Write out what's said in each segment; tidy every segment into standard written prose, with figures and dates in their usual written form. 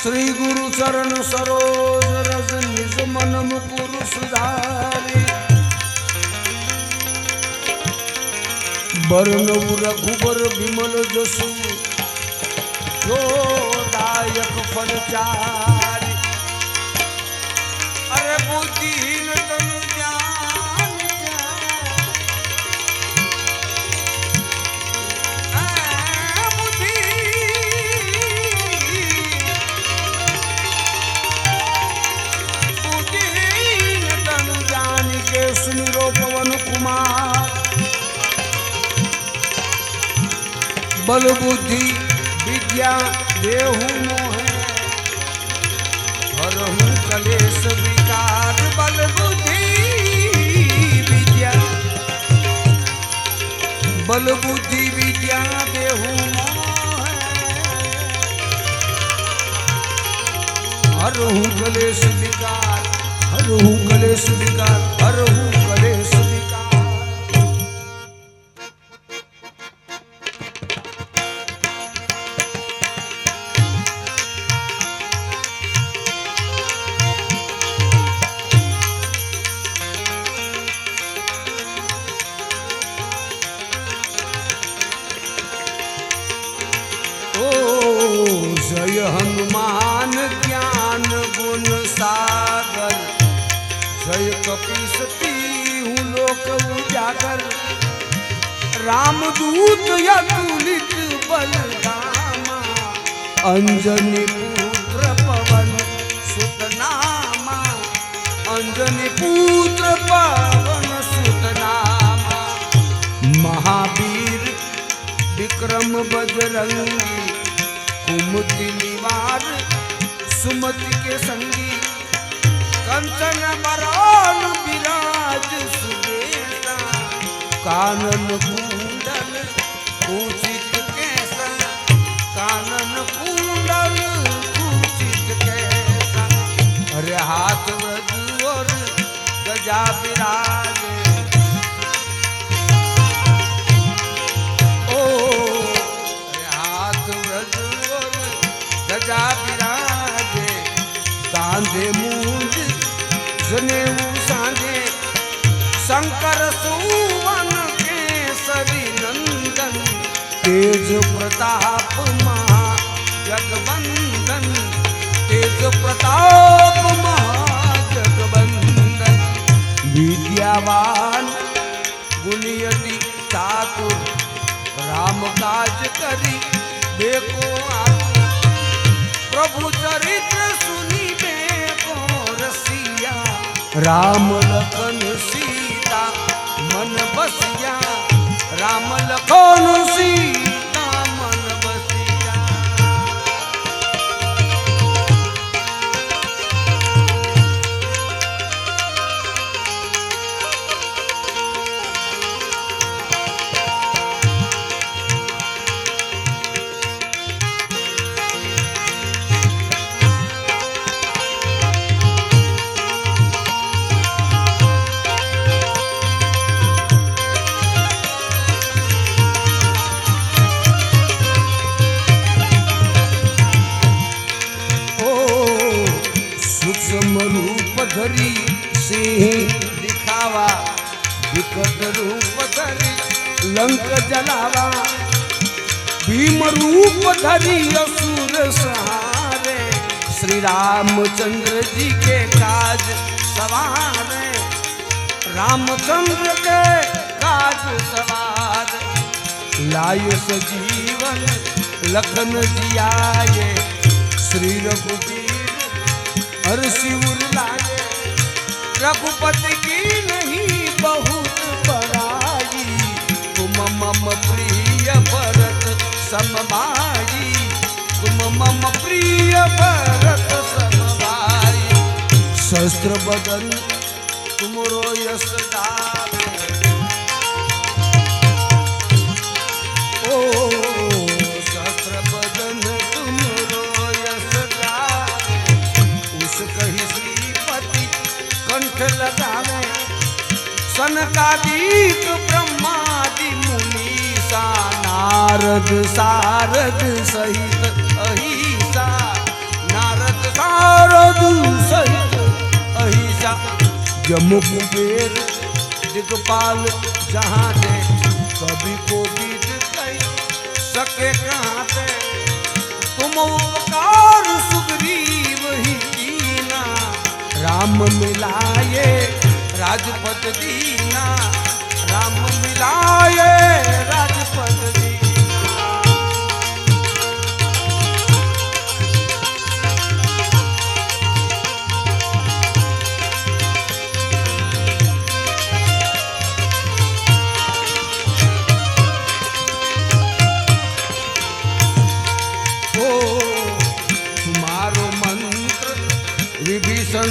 श्री गुरु चरण सरोज रज निज मन मुकुर सुधारी बरनऊ रघुबर विमल जसु जो दायक फल चारि अरे बुद्धिहीन तनु ज्ञान बुद्धिहीन तनु ज्ञान के सुमिरो पवन कुमार बल बुद्धि विद्या देहु मोहे हरहु कलेश विकार बल बुद्धि विद्या देहु मोहे हरहु कलेश विकार हरहु कलेश विकार हरहु कलेश विकार। जय हनुमान ज्ञान गुण सागर जय कपीसती हूँ लोक उजागर रामदूत अतुलित बलधामा अंजनी पुत्र पवन सुत नामा अंजनी पुत्र पवन सुत नामा महावीर विक्रम बजरंगी कुमति निवार सुमति के संगी कंचन बरान विराज सुबेसा कानन कुंडल कुचित कैसा कानन कुंडल कुचित कैसा अरे हाथ वजू और गजा विराजे गजा विराजे कांधे मूंज जनेऊ सांझे शंकर सुवन केसरी नंदन तेज प्रताप महा जगवंदन तेज प्रताप महा जगवंदन विद्यावान गुणियति ठाकुर राम काज करी देखो प्रभु चरित्र सुनिबे को रसिया राम लखन सीता मन बसिया राम लखन सीता मन बसिया। धरी सिंह दिखावा विकट रूप धरी लंक जलावा भीम रूप धरी असुर सहारे श्री रामचंद्र जी के काज सवारे रामचंद्र के काज सवार लाय सजीवन लखन जियाए श्री रघुवीर हर शिवर लाए रघुपति की नहीं बहुत बड़ाई तुम मम प्रिय भरत समभाई तुम मम प्रिय भरत समभाई शस्त्र बदन तुमरो यश गावे ओ शस्त्र बदन तुमरो यश गावे उस कही श्रीपति कंठ लगावे सनकादिक ब्रह्मादि मुनीसा नारद सारद सहित अहिसा नारद नारद सहित अहिजा जम्मू कुबेर दिगपाल जहाँ दे कभी को बीत कही सके कहाँ पे तुम उपकार सुग्रीव ही कीना राम मिलाए राजपद दीना राम मिलाए राजपद दीना। ओ तुम्हारो मंत्र विभीषण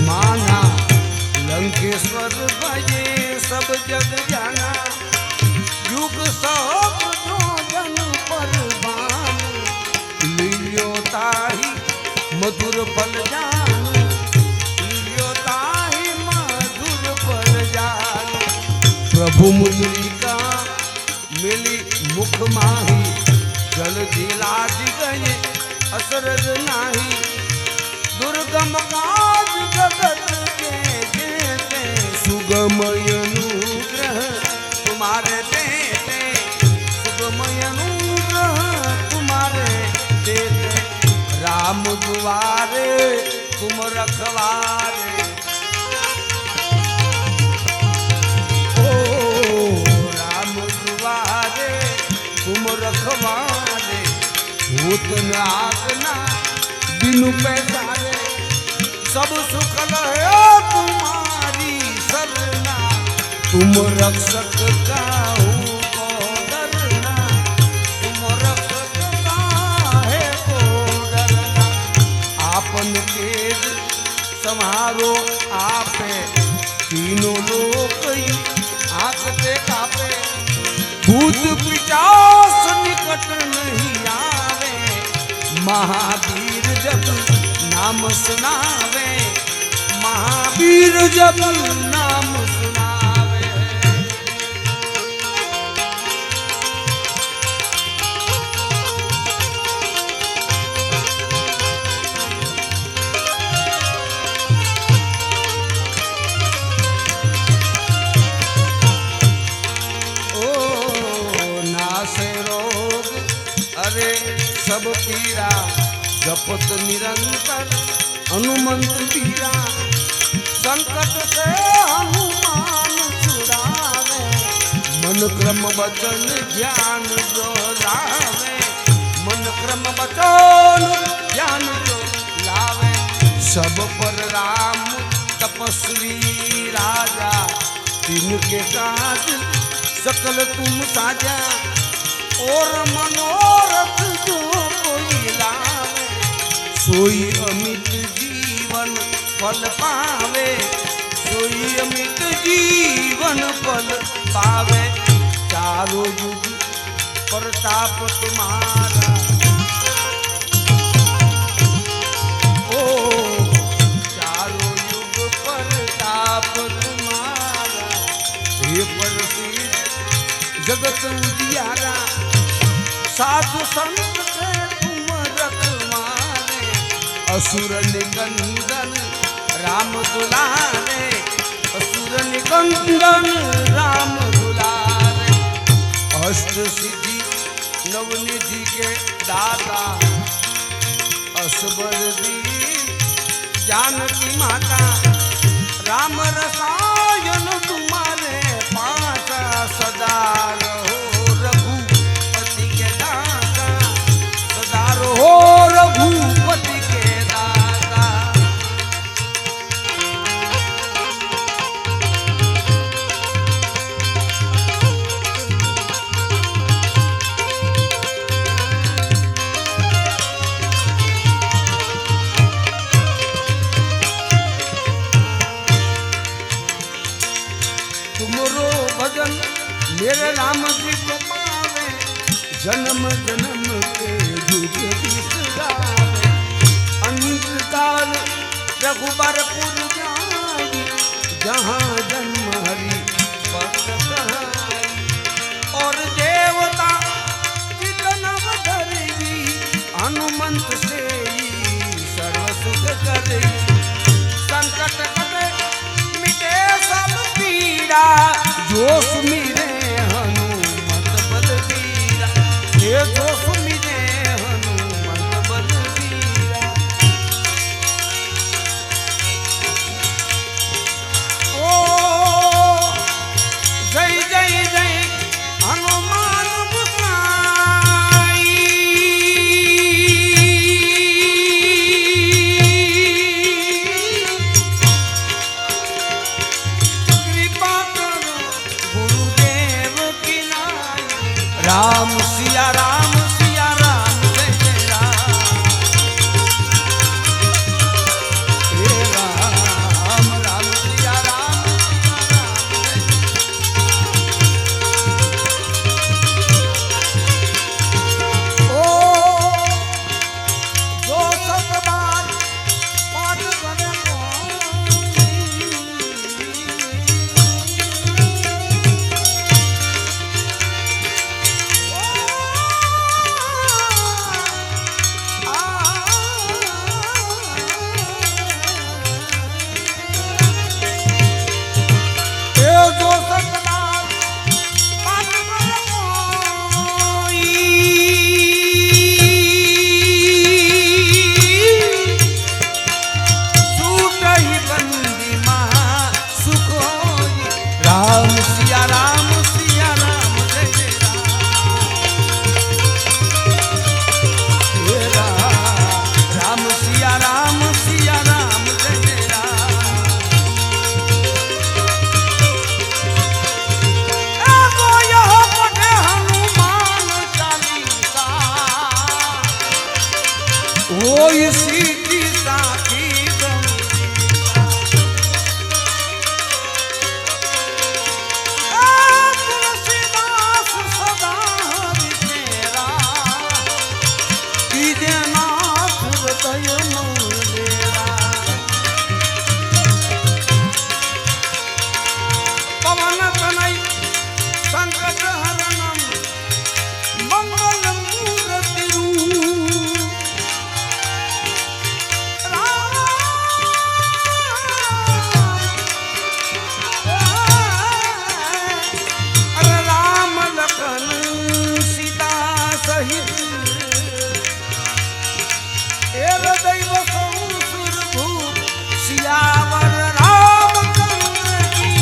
माना लंकेश्वर भजे सब जग जाना युग सब जो जन पर बान लियो ताही मधुर फल जान लियो ताही मधुर फल जान। प्रभु मुद्रिका मिली मुख माही जल दिलाज गए असरज नाही दुर्गम काज जगत के जेते सुगमय अनुग्रह तुम्हारे देते सुगमय अनुग्रह तुम्हारे देते राम दुआरे तुम रखवारे ओ राम दुआरे तुम रखवारे भूत नागना बिनु पैसारे सब सुख लहे तुम्हारी सरना तुम रक्षक काहू को डरना तुम रक्षक काहे को डरना। आपन तेज समारो आपे तीनों लोक आंखते कापे भूत पिशाच निकट नहीं आवे महावीर जब नाम सुनावे महावीर जब नाम सुनावे। ओ नासे रोग अरे सब पीड़ा जपत निरंतर हनुमंत पीरा संकट से हनुमान छुड़ावे मन क्रम वचन ध्यान जो लावे मन क्रम वचन ध्यान जो लावे सब पर राम तपस्वी राजा तिनके काज सकल तुम साजा और मनोरथ जो कोई लावे सोई अमित जीवन फल पावे सोई अमित जीवन फल पावे चारों युग प्रताप तुम्हारा ओ चारों युग प्रताप तुम्हारा हे प्रसिद्ध जगत उजियारा साधु संत के तुम रखवारे असुर निकंदन राम दुलारे असुर निकंदन राम दुलारे अष्ट सिद्धि नवनिधि के दाता असबर दी जानकी माता राम रसायन तुम्हारे पासा सदा रहो रघुपति के दाता सदा रहो रघुपति के दाता। तुमरो भजन मेरे राम जी को पावे जन्म जन्म के युग बिसरावे अंत काल रघुबरपुर जाई जहाँ जन्म हरि पद कहाई और देवता चितनव धरई हनुमंत से सर्व सुख करे संकट कटे मिटे सब पीड़ा जो सुमिरे हनुमत बलबीरा ये जो सुमिरे हनुमत बलबीरा ओ जय जय जय हनुमान गोसाई कृपा करो गुरुदेव की नाई राम सिया राम जय जय राम हे राम राम सिया राम जय ओ जो सतबार पाठ करे जो सतबार पाठ करे छूट ही बंदी महा सुख होई राम सिया राम जय जय राम हे राम सिया राम जय जय राम एगो यह पढ़े हनुमान चालीसा ओ इसी की साथी गौरीसा तुलसीदास सदा हरि तेरा कीजे नाथ हृदय मोरेरा पवन तनय संकट हरणम मंगल मूर्ति रूप राम लखन सीता सहित हृदय सुरभूप सियावर रामचंद्र की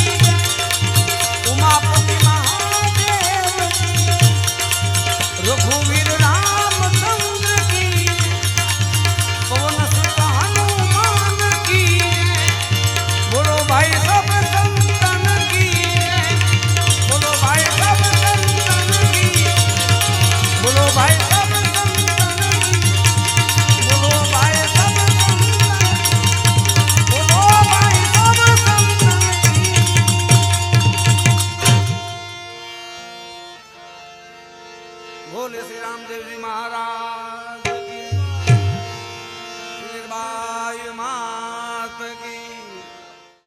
उमापति महादेव की रघुवीर रामचंद्र की पवन सुत हनुमान की बोलो भाई सब संतन की बोलो भाई सब संतन की बोलो भाई सब संतन की बोलो भाई सब संतन बोलो भाई सब संतन की बोले श्री रामदेव जी महाराज